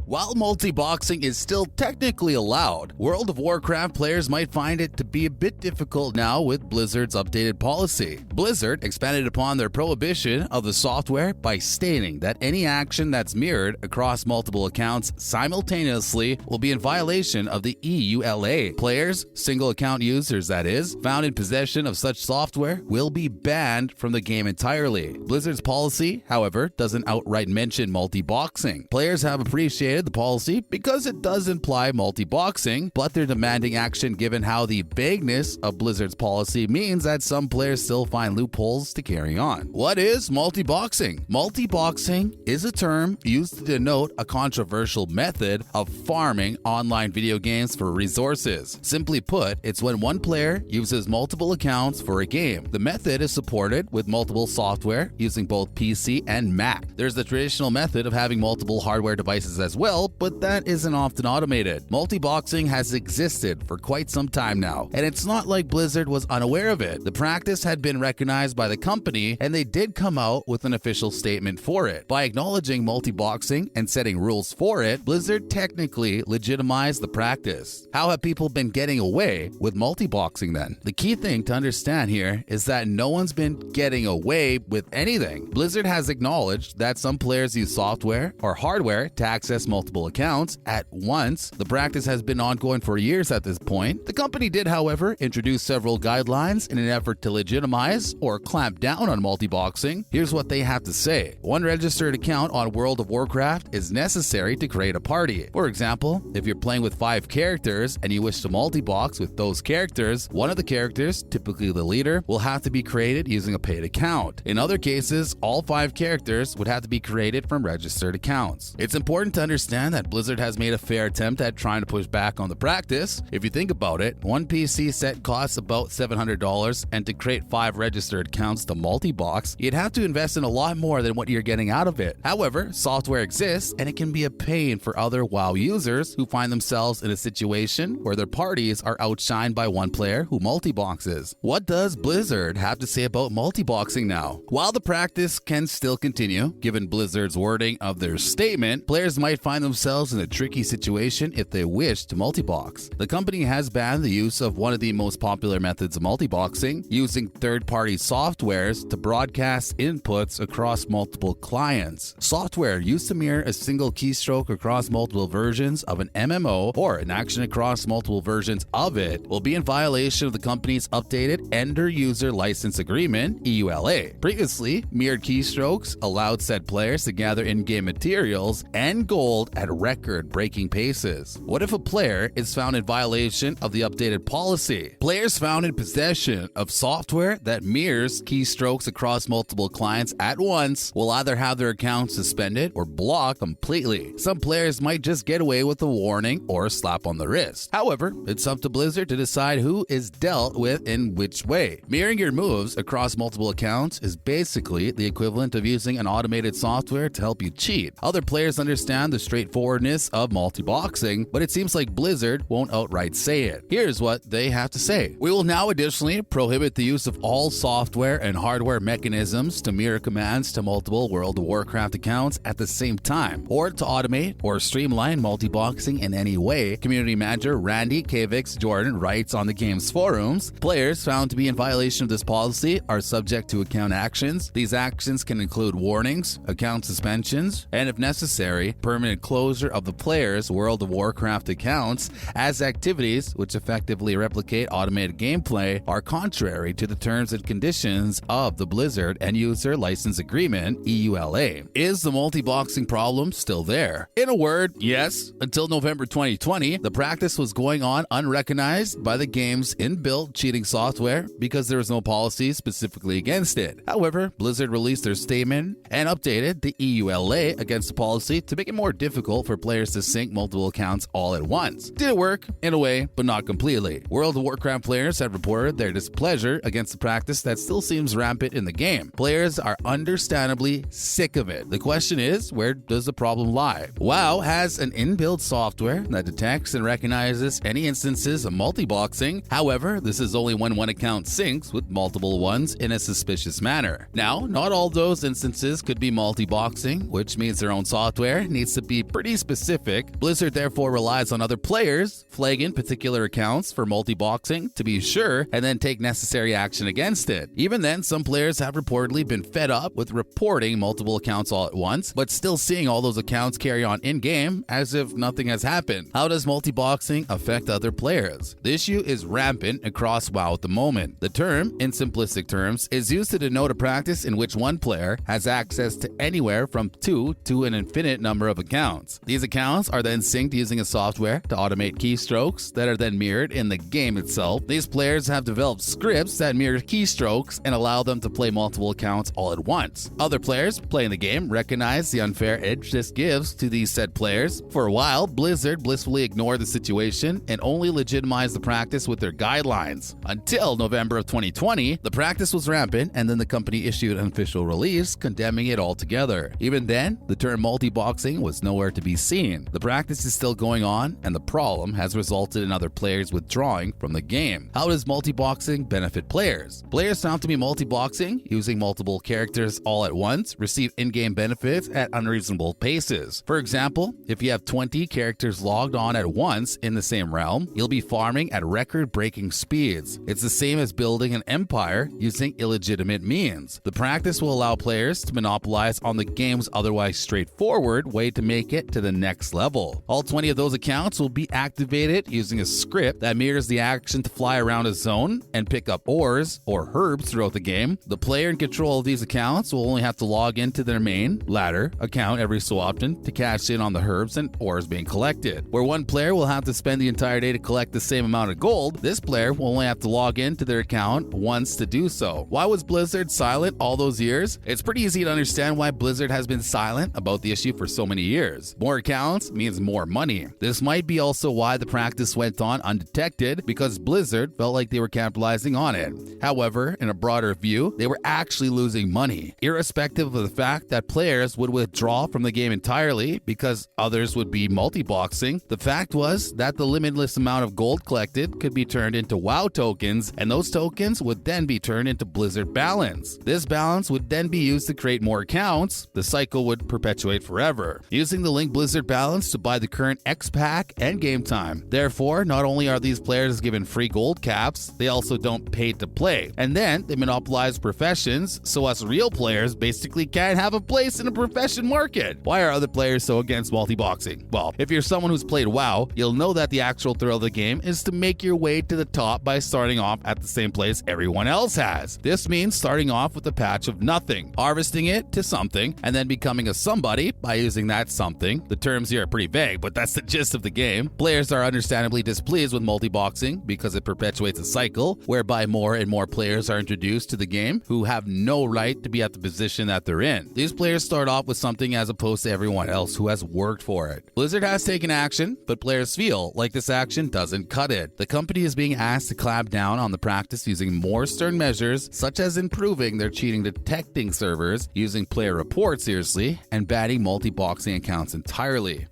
While multiboxing is still technically allowed, World of Warcraft players might find it to be a bit difficult now with Blizzard's updated policy. Blizzard expanded upon their prohibition of the software by stating that any action that's mirrored across multiple accounts simultaneously will be in violation of the EULA. Players, single account users that is, found in possession of such software will be banned from the game entirely. Blizzard's policy, however, doesn't outright mention multiboxing. Players have appreciated the policy because it does imply multiboxing, but they're demanding action given how the vagueness of Blizzard's policy means that some players still find loopholes to carry on. What is multiboxing? Multiboxing is a term used to denote a controversial method of farming online video games for resources. Simply put, it's when one player uses multiple accounts for a game. The method is supported with multiple software using both PC and Mac. There's the traditional method of having multiple hardware devices as well, but that isn't often automated. Multiboxing has existed for quite some time now, and it's not like Blizzard was unaware of it. The practice had been recognized by the company, and they did come out with an official statement for it. By acknowledging multiboxing and setting rules for it, Blizzard technically legitimized the practice. How have people been getting away with multiboxing then? The key thing to understand here is that no one's been getting away with anything. Blizzard has acknowledged that some players use software or hardware to access multiple accounts at once. The practice has been ongoing for years at this point. The company did, however, introduce several guidelines in an effort to legitimize or clamp down on multiboxing. Here's what they have to say. One registered account on World of Warcraft is necessary to create a party. For example, if you're playing with 5 characters and you wish to multibox with those characters, one of the characters, typically the leader, will have to be created using a paid account. In other cases, all 5 characters would have to be created from registered accounts. It's important to understand that Blizzard has made a fair attempt at trying to push back on the practice. If you think about it, one PC set costs about $700, and to create 5 registered accounts to multibox, you'd have to invest in a lot more than what you're getting out of it. However, software exists, and it can be a pain for other WoW users who find themselves in a situation where their parties are outshined by one player who multiboxes. What does Blizzard have to say about multiboxing now? While the practice can still continue, given Blizzard's wording of their statement, players might find themselves in a tricky situation if they wish to multibox. The company has banned the use of one of the most popular methods of multiboxing, using third-party softwares to broadcast inputs across multiple clients. Software used to mirror a single keystroke across multiple versions of an MMO or an action across multiple versions of it will be in violation of the company's updated End-User License Agreement, EULA. Previously, mirrored keystrokes allowed said players to gather in-game materials and gold at record-breaking paces. What if a player is found in violation of the updated policy? Players found in possession of software that mirrors keystrokes across multiple clients at once will either have their accounts suspended or blocked completely. Some players might just get away with a warning or a slap on the wrist. However, it's up to Blizzard to decide who is dealt with in which way. Mirroring your moves across multiple accounts is basically the equivalent of using an automated software to help you cheat. Other players understand the straightforwardness of multiboxing, but it seems like Blizzard won't outright say it. Here's what they have to say. We will now additionally prohibit the use of all software and hardware mechanisms to mirror commands to multiple World of Warcraft accounts at the same time, or to automate or streamline multiboxing in any way. Community manager Randy Kavix Jordan writes on the game's forums, players found to be in violation of this policy are subject to account actions. These actions can include warnings, account suspensions, and if necessary, permanent closure of the player's World of Warcraft accounts, as activities which effectively replicate automated gameplay are contrary to the terms and conditions of the Blizzard End-User License Agreement, EULA. Is the multiboxing problem still there? In a word, yes. Until November 2020, the practice was going on unrecognized by the game's inbuilt cheating software because there was no policy specifically against it. However, Blizzard released their statement and updated the EULA against the policy to make it more difficult for players to sync multiple accounts all at once. Did it work? In a way, but not completely. World of Warcraft players have reported their displeasure against the practice that still seems rampant in the game. Players are understandably sick of it. The question is, where does the problem lie? WoW has an inbuilt software that detects and recognizes any instances of multiboxing. However, this is only when one account syncs with multiple ones in a suspicious manner. Now, not all those instances could be multiboxing, which means their own software needs to be be pretty specific. Blizzard therefore relies on other players flagging particular accounts for multiboxing to be sure and then take necessary action against it. Even then, some players have reportedly been fed up with reporting multiple accounts all at once, but still seeing all those accounts carry on in-game as if nothing has happened. How does multiboxing affect other players? The issue is rampant across WoW at the moment. The term, in simplistic terms, is used to denote a practice in which one player has access to anywhere from 2 to an infinite number of accounts. These accounts are then synced using a software to automate keystrokes that are then mirrored in the game itself. These players have developed scripts that mirror keystrokes and allow them to play multiple accounts all at once. Other players playing the game recognize the unfair edge this gives to these said players. For a while, Blizzard blissfully ignored the situation and only legitimized the practice with their guidelines. Until November of 2020, the practice was rampant, and then the company issued an official release condemning it altogether. Even then, the term multiboxing was nowhere to be seen. The practice is still going on, and the problem has resulted in other players withdrawing from the game. How does multiboxing benefit players? Players found to be multiboxing, using multiple characters all at once, receive in-game benefits at unreasonable paces. For example, if you have 20 characters logged on at once in the same realm, you'll be farming at record-breaking speeds. It's the same as building an empire using illegitimate means. The practice will allow players to monopolize on the game's otherwise straightforward way to make it to the next level. All 20 of those accounts will be activated using a script that mirrors the action to fly around a zone and pick up ores or herbs throughout the game. The player in control of these accounts will only have to log into their main ladder account every so often to cash in on the herbs and ores being collected. Where one player will have to spend the entire day to collect the same amount of gold, this player will only have to log into their account once to do so. Why was Blizzard silent all those years? It's pretty easy to understand why Blizzard has been silent about the issue for so many years. More accounts means more money. This might be also why the practice went on undetected, because Blizzard felt like they were capitalizing on it. However, in a broader view, they were actually losing money, irrespective of the fact that players would withdraw from the game entirely because others would be multiboxing. The fact was that the limitless amount of gold collected could be turned into WoW tokens, and those tokens would then be turned into Blizzard balance. This balance would then be used to create more accounts. The cycle would perpetuate forever, using the link Blizzard balance to buy the current X pack and game time. Therefore, not only are these players given free gold caps, they also don't pay to play. And then they monopolize professions, so us real players basically can't have a place in a profession market. Why are other players so against multiboxing? Well, if you're someone who's played WoW, you'll know that the actual thrill of the game is to make your way to the top by starting off at the same place everyone else has. This means starting off with a patch of nothing, harvesting it to something, and then becoming a somebody by using that something. The terms here are pretty vague, but that's the gist of the game. Players are understandably displeased with multiboxing because it perpetuates a cycle whereby more and more players are introduced to the game who have no right to be at the position that they're in. These players start off with something as opposed to everyone else who has worked for it. Blizzard has taken action, but players feel like this action doesn't cut it. The company is being asked to clamp down on the practice using more stern measures, such as improving their cheating detecting servers, using player reports seriously, and banning multiboxing accounts entirely.